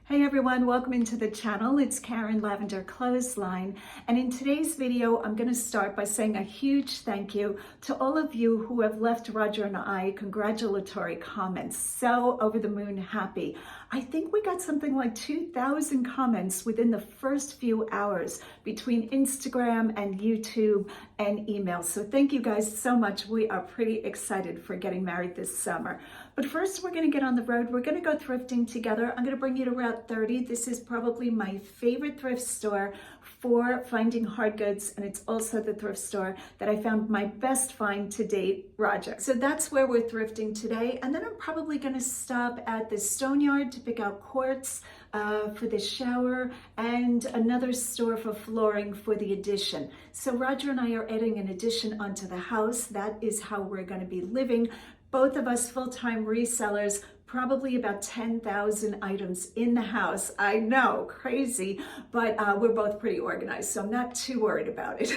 Hey everyone, welcome into the channel. It's Karen Lavenderclothesline, and in today's video I'm going to start by saying a huge thank you to all of you who have left Roger and I congratulatory comments. So over the moon happy. I think we got something like 2,000 comments within the first few hours between Instagram and YouTube and email. So thank you guys so much. We are pretty excited for getting married this summer. But first we're going to get on the road. We're going to go thrifting together. I'm going to bring you to Route 30. This is probably my favorite thrift store for finding hard goods, and it's also the thrift store that I found my best find to date, Roger. So that's where we're thrifting today, and then I'm probably going to stop at the Stone Yard to pick out quartz for the shower and another store for flooring for the addition. So Roger and I are adding an addition onto the house. That is how we're going to be living. Both of us full-time resellers, probably about 10,000 items in the house. I know, crazy, but we're both pretty organized, so I'm not too worried about it.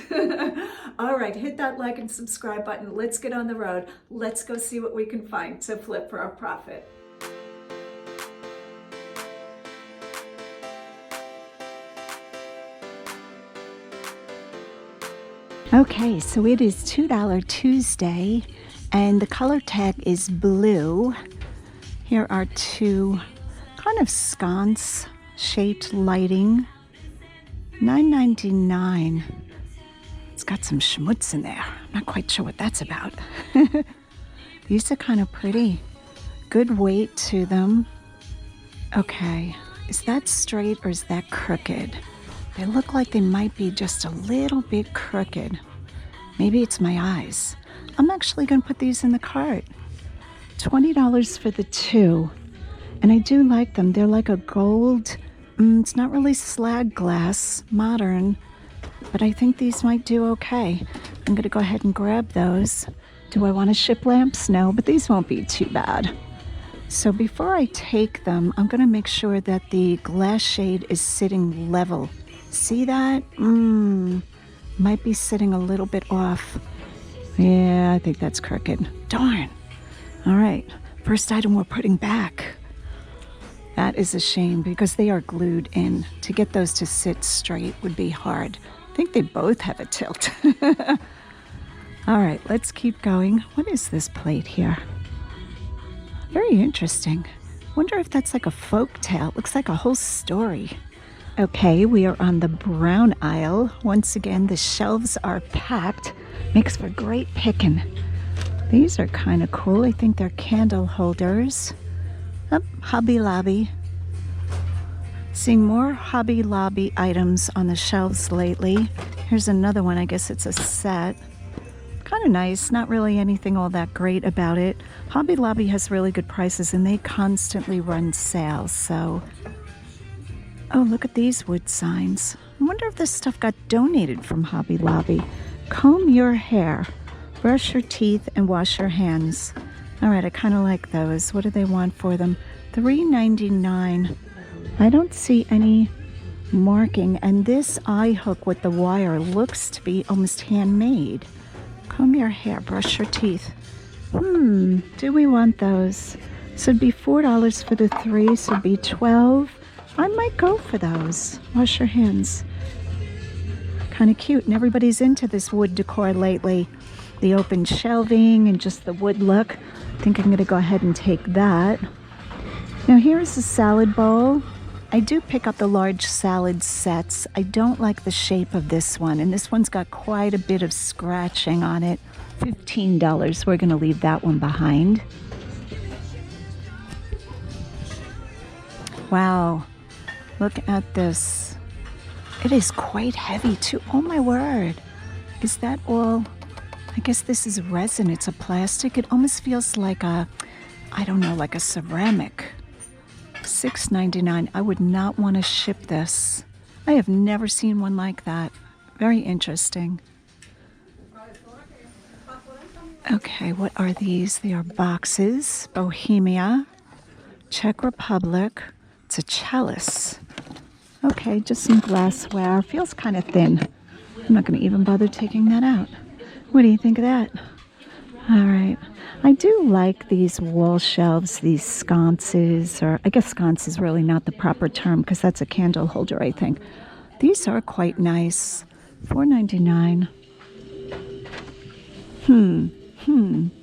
All right, hit that like and subscribe button. Let's get on the road. Let's go see what we can find to flip for our profit. Okay, so it is $2 Tuesday, and the color tag is blue. Here are two kind of sconce shaped lighting, $9.99. It's got some schmutz in there. I'm not quite sure what that's about. These are kind of pretty. Good weight to them. Okay, is that straight or is that crooked? They look like they might be just a little bit crooked. Maybe it's my eyes. I'm actually going to put these in the cart. $20 for the two. And I do like them. They're like a gold, it's not really slag glass, modern, but I think these might do okay. I'm going to go ahead and grab those. Do I want to ship lamps? No, but these won't be too bad. So before I take them, I'm going to make sure that the glass shade is sitting level. See that? Might be sitting a little bit off. Yeah, I think that's crooked. Darn. All right, first item we're putting back. That is a shame because they are glued in. To get those to sit straight would be hard. I think they both have a tilt. All right, let's keep going. What is this plate here? Very interesting. Wonder if that's like a folk tale. Looks like a whole story. Okay, we are on the brown aisle. Once again, the shelves are packed. Makes for great picking. These are kind of cool. I think they're candle holders. Oh, Hobby Lobby. Seeing more Hobby Lobby items on the shelves lately. Here's another one. I guess it's a set. Kind of nice. Not really anything all that great about it. Hobby Lobby has really good prices and they constantly run sales. So, oh, look at these wood signs. I wonder if this stuff got donated from Hobby Lobby. Comb your hair. Brush your teeth and wash your hands. All right, I kind of like those. What do they want for them? $3.99. I don't see any marking. And this eye hook with the wire looks to be almost handmade. Comb your hair, brush your teeth. Do we want those? So it'd be $4 for the three, so it'd be $12. I might go for those. Wash your hands. Kind of cute, and everybody's into this wood decor lately. The open shelving and just the wood look. I think I'm going to go ahead and take that. Now here's a salad bowl. I do pick up the large salad sets. I don't like the shape of this one, and this one's got quite a bit of scratching on it. $15. We're going to leave that one behind. Wow, look at this. It is quite heavy too. Oh my word. Is that all? I guess this is resin. It's a plastic. It almost feels like a, I don't know, like a ceramic. $6.99. I would not want to ship this. I have never seen one like that. Very interesting. Okay, what are these? They are boxes. Bohemia, Czech Republic. It's a chalice. Okay, just some glassware. Feels kind of thin. I'm not going to even bother taking that out. What do you think of that? All right. I do like these wall shelves, these sconces, or I guess sconce is really not the proper term because that's a candle holder, I think. These are quite nice. $4.99.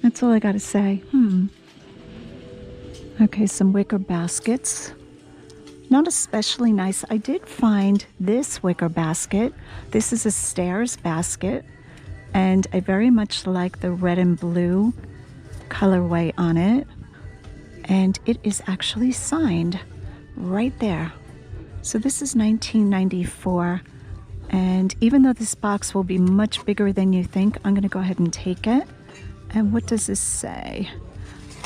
That's all I got to say. Okay, some wicker baskets. Not especially nice. I did find this wicker basket. This is a stairs basket, and I very much like the red and blue colorway on it. And it is actually signed right there. So this is $19.94. And even though this box will be much bigger than you think, I'm going to go ahead and take it. And what does this say?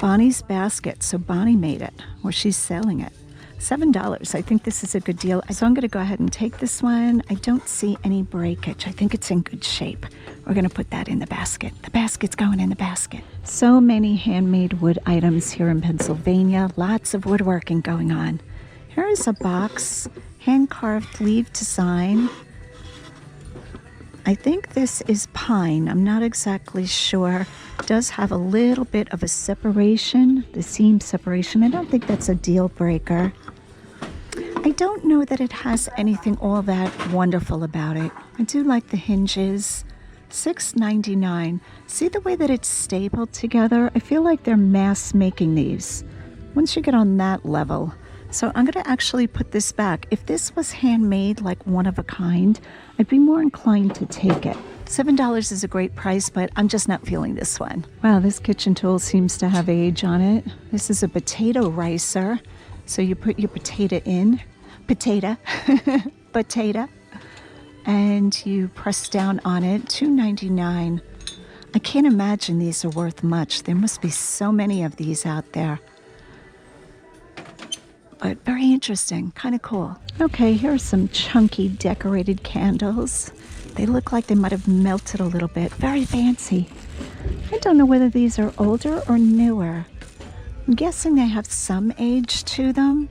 Bonnie's basket. So Bonnie made it, or she's selling it. $7. I think this is a good deal. So I'm going to go ahead and take this one. I don't see any breakage. I think it's in good shape. We're going to put that in the basket. The basket's going in the basket. So many handmade wood items here in Pennsylvania. Lots of woodworking going on. Here is a box, hand-carved leaf design. I think this is pine. I'm not exactly sure. It does have a little bit of a separation, the seam separation. I don't think that's a deal breaker. I don't know that it has anything all that wonderful about it. I do like the hinges. $6.99. See the way that it's stapled together? I feel like they're mass making these. Once you get on that level. So I'm going to actually put this back. If this was handmade, like one of a kind, I'd be more inclined to take it. $7 is a great price, but I'm just not feeling this one. Wow, this kitchen tool seems to have age on it. This is a potato ricer. So you put your potato in. Potato. And you press down on it. $2.99. I can't imagine these are worth much. There must be so many of these out there. But very interesting, kind of cool. Okay, here are some chunky decorated candles. They look like they might have melted a little bit. Very fancy. I don't know whether these are older or newer. I'm guessing they have some age to them.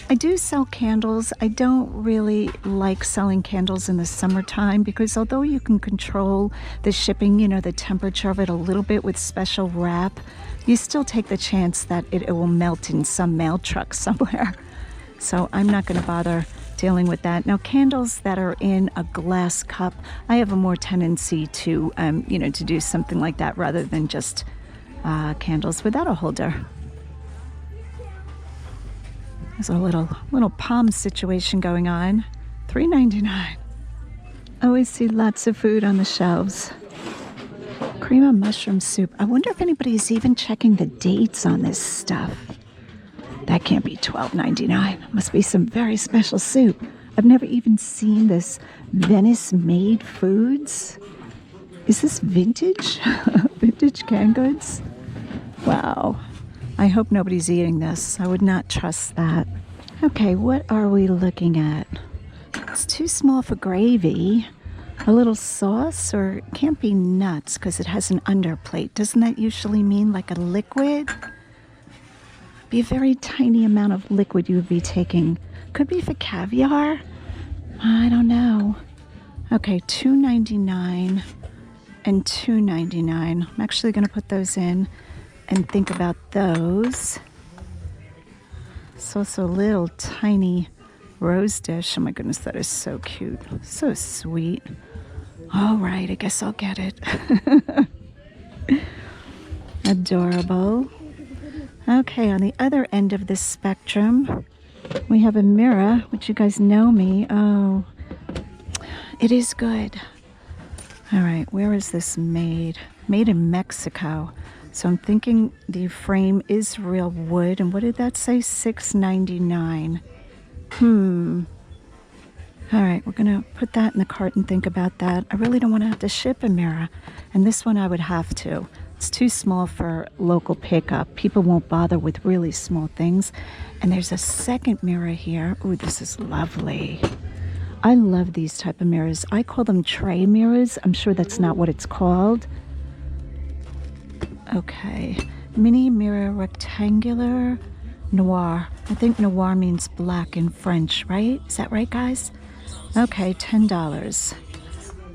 I do sell candles. I don't really like selling candles in the summertime because although you can control the shipping, you know, the temperature of it a little bit with special wrap, you still take the chance that it will melt in some mail truck somewhere. So I'm not going to bother dealing with that. Now, candles that are in a glass cup, I have a more tendency to, to do something like that rather than just candles without a holder. There's a little palm situation going on. $3.99. I always see lots of food on the shelves. Cream of mushroom soup. I wonder if anybody's even checking the dates on this stuff. That can't be $12.99. Must be some very special soup. I've never even seen this Venice-made foods. Is this vintage? Vintage canned goods? Wow. I hope nobody's eating this. I would not trust that. Okay, what are we looking at? It's too small for gravy. A little sauce, or it can't be nuts because it has an underplate. Doesn't that usually mean like a liquid? Be a very tiny amount of liquid you would be taking. Could be for caviar. I don't know. Okay, $2.99 and $2.99. I'm actually going to put those in and think about those. It's also a little tiny rose dish. Oh my goodness, that is so cute. So sweet. All right, I guess I'll get it. Adorable. Okay, on the other end of this spectrum, we have a mirror, which you guys know me. Oh, it is good. All right, where is this made? Made in Mexico. So I'm thinking the frame is real wood. And what did that say? $6.99. All right, we're going to put that in the cart and think about that. I really don't want to have to ship a mirror. And this one I would have to. It's too small for local pickup. People won't bother with really small things. And there's a second mirror here. Ooh, this is lovely. I love these type of mirrors. I call them tray mirrors. I'm sure that's not what it's called. Okay, mini mirror, rectangular, noir. I think noir means black in French, right? Is that right, guys? Okay, $10.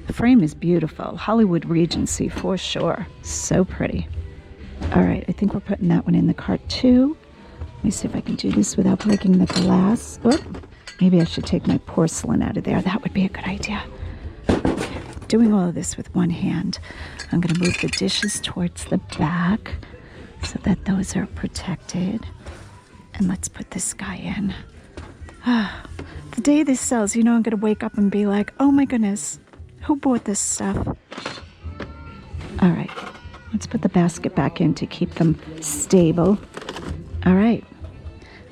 The frame is beautiful. Hollywood Regency for sure. So pretty. All right, I think we're putting that one in the cart too. Let me see if I can do this without breaking the glass. Oh, maybe I should take my porcelain out of there. That would be a good idea. Okay, doing all of this with one hand. I'm going to move the dishes towards the back so that those are protected. And let's put this guy in. The day this sells, you know, I'm going to wake up and be like, oh my goodness, who bought this stuff? All right, let's put the basket back in to keep them stable. All right,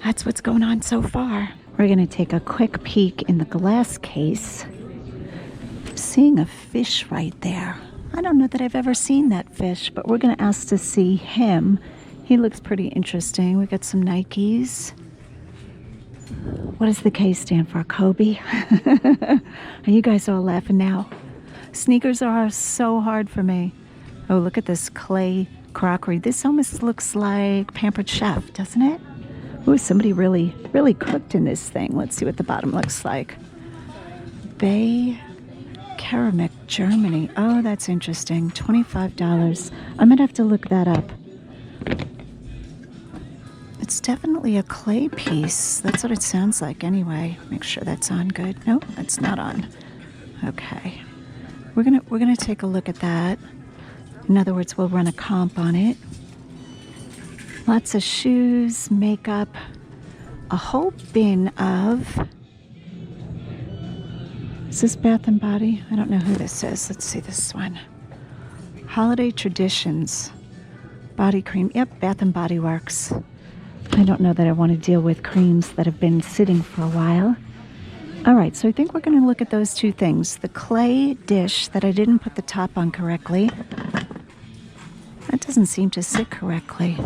that's what's going on so far. We're going to take a quick peek in the glass case. I'm seeing a fish right there. I don't know that I've ever seen that fish, but we're going to ask to see him. He looks pretty interesting. We got some Nikes. What does the K stand for? Kobe? Are you guys all laughing now? Sneakers are so hard for me. Oh, look at this clay crockery. This almost looks like Pampered Chef, doesn't it? Ooh, somebody really cooked in this thing. Let's see what the bottom looks like. Bay Ceramic, Germany. Oh, that's interesting. $25. I'm gonna have to look that up. It's definitely a clay piece. That's what it sounds like anyway. Make sure that's on good. Nope, that's not on. Okay. We're gonna take a look at that. In other words, we'll run a comp on it. Lots of shoes, makeup, a whole bin of... Is this Bath & Body? I don't know who this is. Let's see this one. Holiday Traditions. Body cream. Yep, Bath & Body Works. I don't know that I want to deal with creams that have been sitting for a while. All right, so I think we're going to look at those two things. The clay dish that I didn't put the top on correctly. That doesn't seem to sit correctly.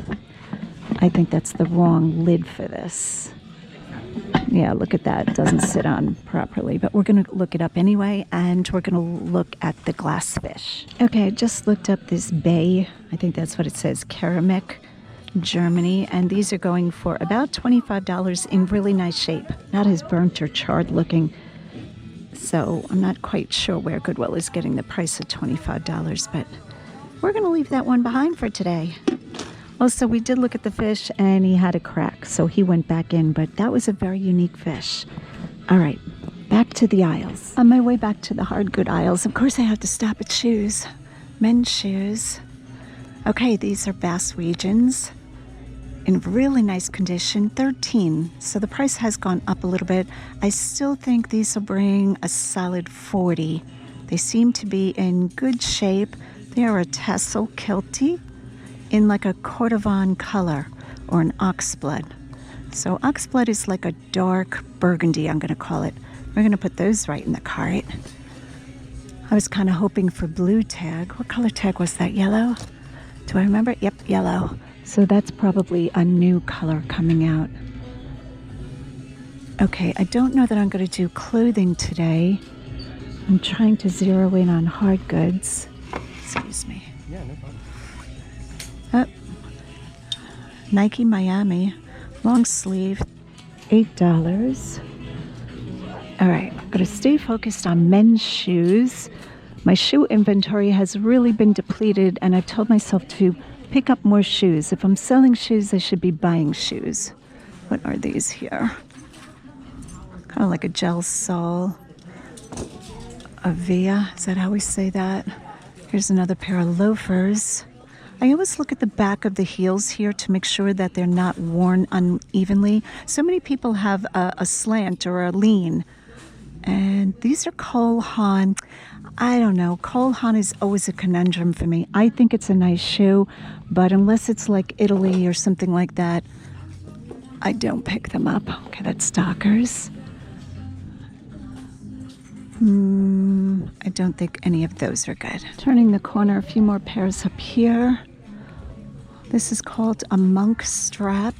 I think that's the wrong lid for this. Yeah, look at that. It doesn't sit on properly, but we're going to look it up anyway, and we're going to look at the glass fish. Okay, I just looked up this bay. I think that's what it says, Ceramic, Germany, and these are going for about $25 in really nice shape. Not as burnt or charred looking. So I'm not quite sure where Goodwill is getting the price of $25, but we're going to leave that one behind for today. Also, we did look at the fish and he had a crack, so he went back in, but that was a very unique fish. All right, back to the aisles. On my way back to the hard good aisles, of course I have to stop at shoes. Men's shoes. Okay, these are Bass Regions in really nice condition, $13. So the price has gone up a little bit. I still think these will bring a solid $40. They seem to be in good shape. They are a tassel kiltie in like a cordovan color or an oxblood. So oxblood is like a dark burgundy, I'm going to call it. We're going to put those right in the cart. I was kind of hoping for blue tag. What color tag was that? Yellow? Do I remember? Yep, yellow. So that's probably a new color coming out. Okay, I don't know that I'm going to do clothing today. I'm trying to zero in on hard goods. Excuse me. Yeah, no problem. Nike Miami, long sleeve, $8. All right, I'm going to stay focused on men's shoes. My shoe inventory has really been depleted, and I've told myself to pick up more shoes. If I'm selling shoes, I should be buying shoes. What are these here? Kind of like a gel sole. Avia, is that how we say that? Here's another pair of loafers. I always look at the back of the heels here to make sure that they're not worn unevenly. So many people have a slant or a lean. And these are Cole Haan. I don't know. Cole Haan is always a conundrum for me. I think it's a nice shoe, but unless it's like Italy or something like that, I don't pick them up. Okay, that's Dockers. I don't think any of those are good. Turning the corner, a few more pairs up here. This is called a monk strap.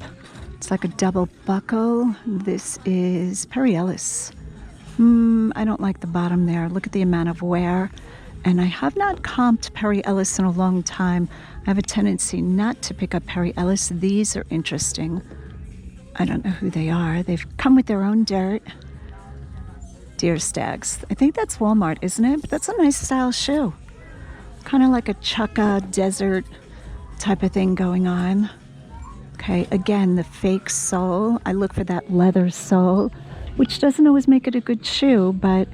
It's like a double buckle. This is Perry Ellis. I don't like the bottom there. Look at the amount of wear. And I have not comped Perry Ellis in a long time. I have a tendency not to pick up Perry Ellis. These are interesting. I don't know who they are. They've come with their own dirt. Deer Stags. I think that's Walmart, isn't it? But that's a nice style shoe. Kind of like a chukka desert type of thing going on. Okay, again, the fake sole. I look for that leather sole, which doesn't always make it a good shoe, but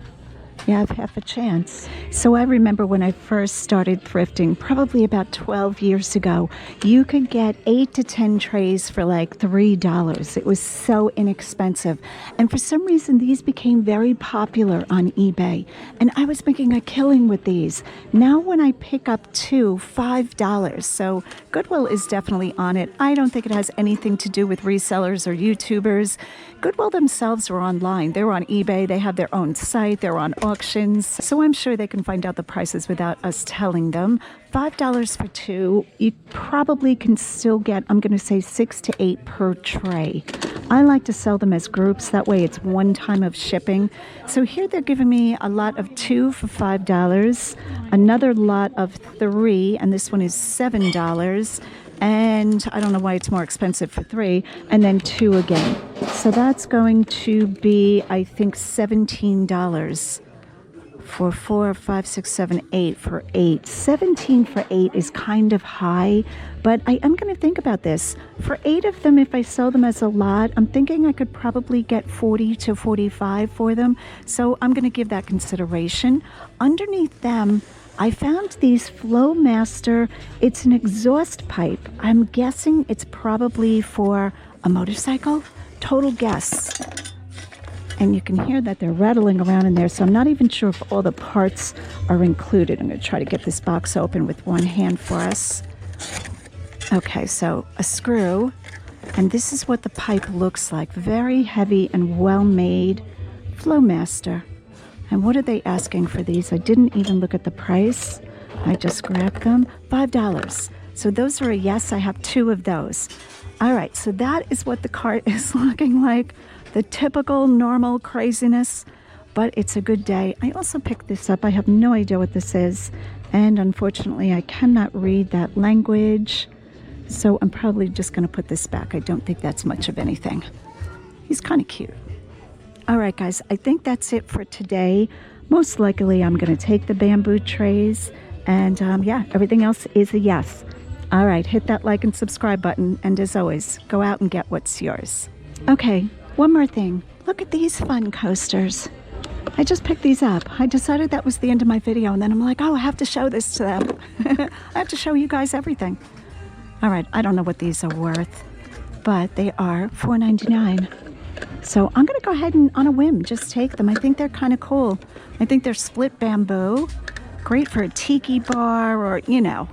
you have half a chance. So I remember when I first started thrifting, probably about 12 years ago, you could get 8 to 10 trays for like $3. It was so inexpensive. And for some reason, these became very popular on eBay. And I was making a killing with these. Now when I pick up two, $5. So Goodwill is definitely on it. I don't think it has anything to do with resellers or YouTubers. Goodwill themselves are online. They're on eBay. They have their own site. They're on auctions. So I'm sure they can find out the prices without us telling them. $5 for two. You probably can still get, I'm going to say 6 to 8 per tray. I like to sell them as groups. That way it's one time of shipping. So here they're giving me a lot of 2 for $5. Another lot of 3, and this one is $7. And I don't know why it's more expensive for 3, and then 2 again. So that's going to be, I think, $17 for 4, 5, 6, 7, 8 for 8. 17 for 8 is kind of high, but I am going to think about this. For 8 of them, if I sell them as a lot, I'm thinking I could probably get 40 to 45 for them. So I'm going to give that consideration. Underneath them, I found these Flowmaster. It's an exhaust pipe. I'm guessing it's probably for a motorcycle. Total guess. And you can hear that they're rattling around in there, so I'm not even sure if all the parts are included. I'm going to try to get this box open with one hand for us. Okay, so a screw, and this is what the pipe looks like. Very heavy and well-made. Flowmaster. And what are they asking for these? I didn't even look at the price. I just grabbed them. $5. So those are a yes. I have 2 of those. All right, so that is what the cart is looking like. The typical normal craziness, but it's a good day. I also picked this up. I have no idea what this is. And unfortunately, I cannot read that language. So I'm probably just going to put this back. I don't think that's much of anything. He's kind of cute. All right, guys, I think that's it for today. Most likely, I'm going to take the bamboo trays. And yeah, everything else is a yes. All right, hit that like and subscribe button. And as always, go out and get what's yours. Okay, one more thing. Look at these fun coasters. I just picked these up. I decided that was the end of my video. And then I'm like, oh, I have to show this to them. I have to show you guys everything. All right, I don't know what these are worth, but they are $4.99. So I'm going to go ahead and, on a whim, just take them. I think they're kind of cool. I think they're split bamboo. Great for a tiki bar or, you know,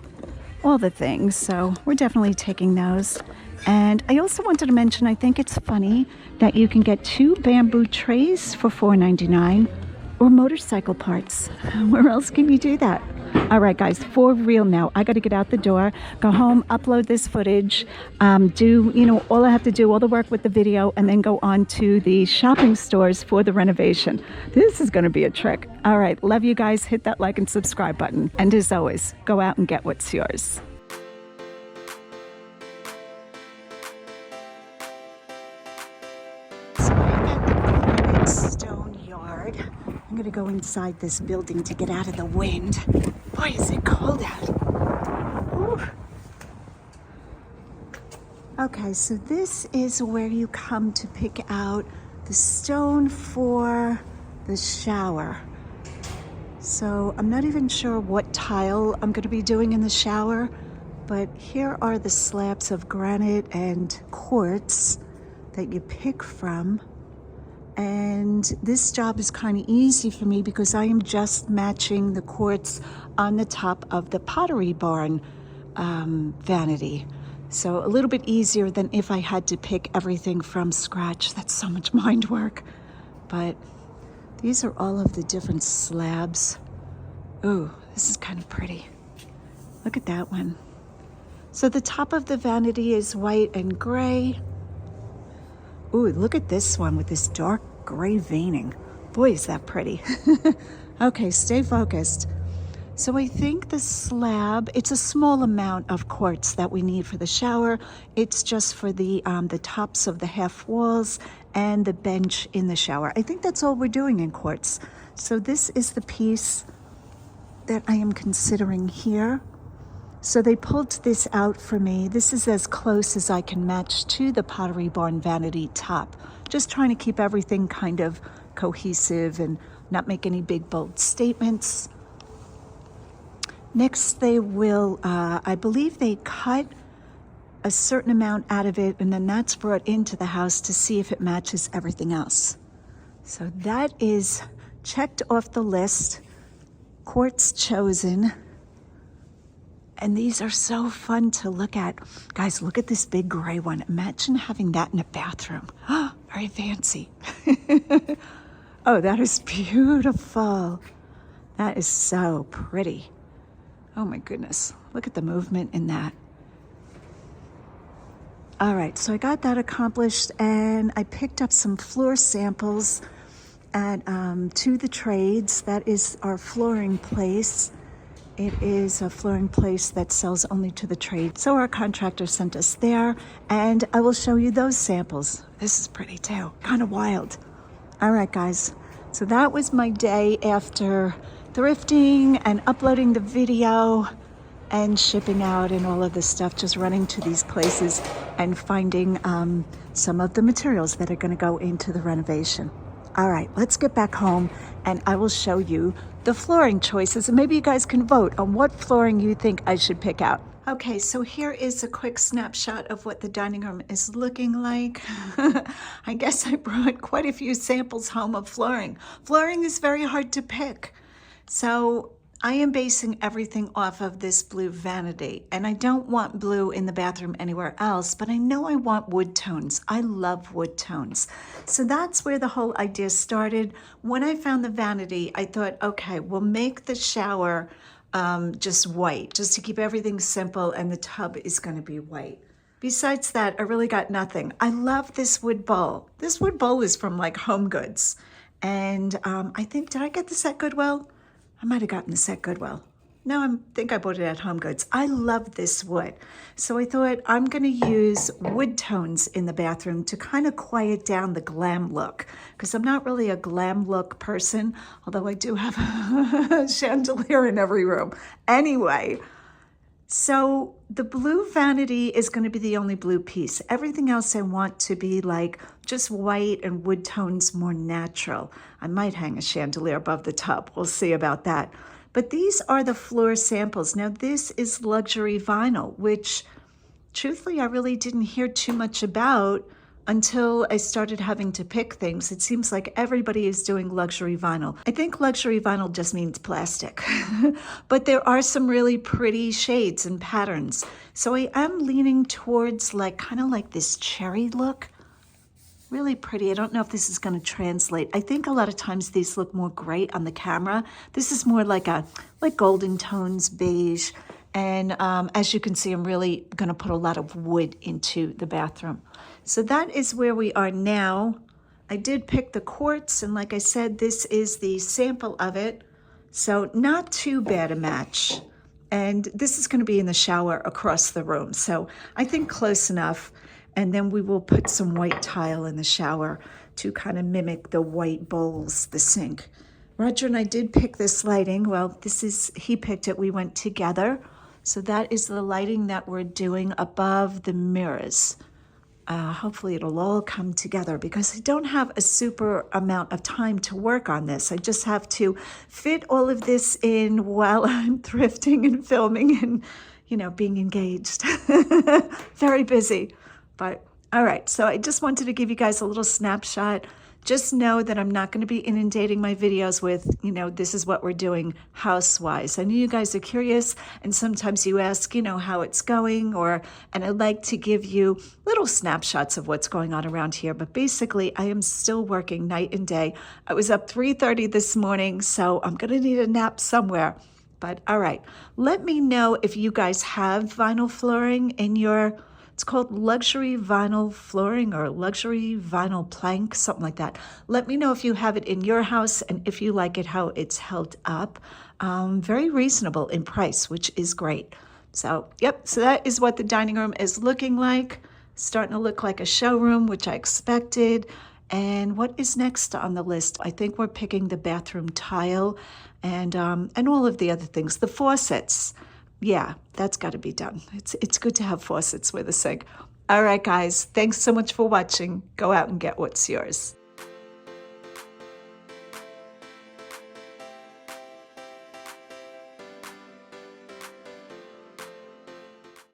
all the things. So we're definitely taking those. And I also wanted to mention, I think it's funny that you can get 2 bamboo trays for $4.99 or motorcycle parts. Where else can you do that? All right, guys, for real now. I got to get out the door, go home, upload this footage, do, you know, all I have to do, all the work with the video, and then go on to the shopping stores for the renovation. This is going to be a trick. All right, love you guys. Hit that like and subscribe button. And as always, go out and get what's yours. So I'm at the Granite Stone Yard. I'm going to go inside this building to get out of the wind. Boy, is it cold out. Ooh. Okay, so this is where you come to pick out the stone for the shower. So I'm not even sure what tile I'm going to be doing in the shower, but here are the slabs of granite and quartz that you pick from. And this job is kind of easy for me because I am just matching the quartz on the top of the Pottery Barn vanity. So a little bit easier than if I had to pick everything from scratch. That's so much mind work. But these are all of the different slabs. Ooh, this is kind of pretty. Look at that one. So the top of the vanity is white and gray. Ooh, look at this one with this dark gray veining. Boy, is that pretty. Okay, stay focused. So I think the slab, it's a small amount of quartz that we need for the shower. It's just for the tops of the half walls and the bench in the shower. I think that's all we're doing in quartz. So this is the piece that I am considering here. So they pulled this out for me. This is as close as I can match to the Pottery Barn vanity top. Just trying to keep everything kind of cohesive and not make any big bold statements. Next they will, I believe they cut a certain amount out of it, and then that's brought into the house to see if it matches everything else. So that is checked off the list. Quartz chosen. And these are so fun to look at. Guys, look at this big gray one. Imagine having that in a bathroom. Very fancy. Oh, that is beautiful. That is so pretty. Oh my goodness. Look at the movement in that. All right, so I got that accomplished, and I picked up some floor samples at To the Trades. That is our flooring place. It is a flooring place that sells only to the trade. So our contractor sent us there, and I will show you those samples. This is pretty too, kind of wild. All right, guys. So that was my day after thrifting and uploading the video and shipping out and all of this stuff, just running to these places and finding some of the materials that are gonna go into the renovation. All right, let's get back home and I will show you the flooring choices, and maybe you guys can vote on what flooring you think I should pick out. Okay, so here is a quick snapshot of what the dining room is looking like. I guess I brought quite a few samples home of flooring. Flooring is very hard to pick. So I am basing everything off of this blue vanity, and I don't want blue in the bathroom anywhere else, but I know I want wood tones. I love wood tones. So that's where the whole idea started. When I found the vanity, I thought, okay, we'll make the shower just white, just to keep everything simple, and the tub is gonna be white. Besides that, I really got nothing. I love this wood bowl. This wood bowl is from like Home Goods. And I think, did I get this at Goodwill? I might have gotten this at Goodwill. No, I think I bought it at Home Goods. I love this wood. So I thought I'm gonna use wood tones in the bathroom to kind of quiet down the glam look, because I'm not really a glam look person, although I do have a chandelier in every room. Anyway, so the blue vanity is gonna be the only blue piece. Everything else I want to be like just white and wood tones, more natural. I might hang a chandelier above the tub. We'll see about that. But these are the floor samples. Now this is luxury vinyl, which truthfully I really didn't hear too much about until I started having to pick things. It seems like everybody is doing luxury vinyl. I think luxury vinyl just means plastic, but there are some really pretty shades and patterns. So I am leaning towards like kind of like this cherry look. Really pretty. I don't know if this is going to translate. I think a lot of times these look more gray on the camera. This is more like golden tones, beige. And as you can see, I'm really going to put a lot of wood into the bathroom. So that is where we are now. I did pick the quartz, and like I said, this is the sample of it. So not too bad a match. And this is going to be in the shower across the room. So I think close enough. And then we will put some white tile in the shower to kind of mimic the white bowls, the sink. Roger and I did pick this lighting. Well, he picked it, we went together. So that is the lighting that we're doing above the mirrors. Hopefully it'll all come together because I don't have a super amount of time to work on this. I just have to fit all of this in while I'm thrifting and filming and, you know, being engaged. Very busy. But all right, so I just wanted to give you guys a little snapshot. Just know that I'm not going to be inundating my videos with, you know, this is what we're doing house-wise. I know you guys are curious, and sometimes you ask, you know, how it's going, and I like to give you little snapshots of what's going on around here. But basically, I am still working night and day. I was up 3:30 this morning, so I'm going to need a nap somewhere. But all right, let me know if you guys have vinyl flooring in your... It's called luxury vinyl flooring or luxury vinyl plank, something like that. Let me know if you have it in your house and if you like it, how it's held up. Very reasonable in price, which is great. So, yep, so that is what the dining room is looking like. Starting to look like a showroom, which I expected. And what is next on the list? I think we're picking the bathroom tile and all of the other things. The faucets. Yeah, that's got to be done. It's good to have faucets with a sink. All right, guys, thanks so much for watching. Go out and get what's yours.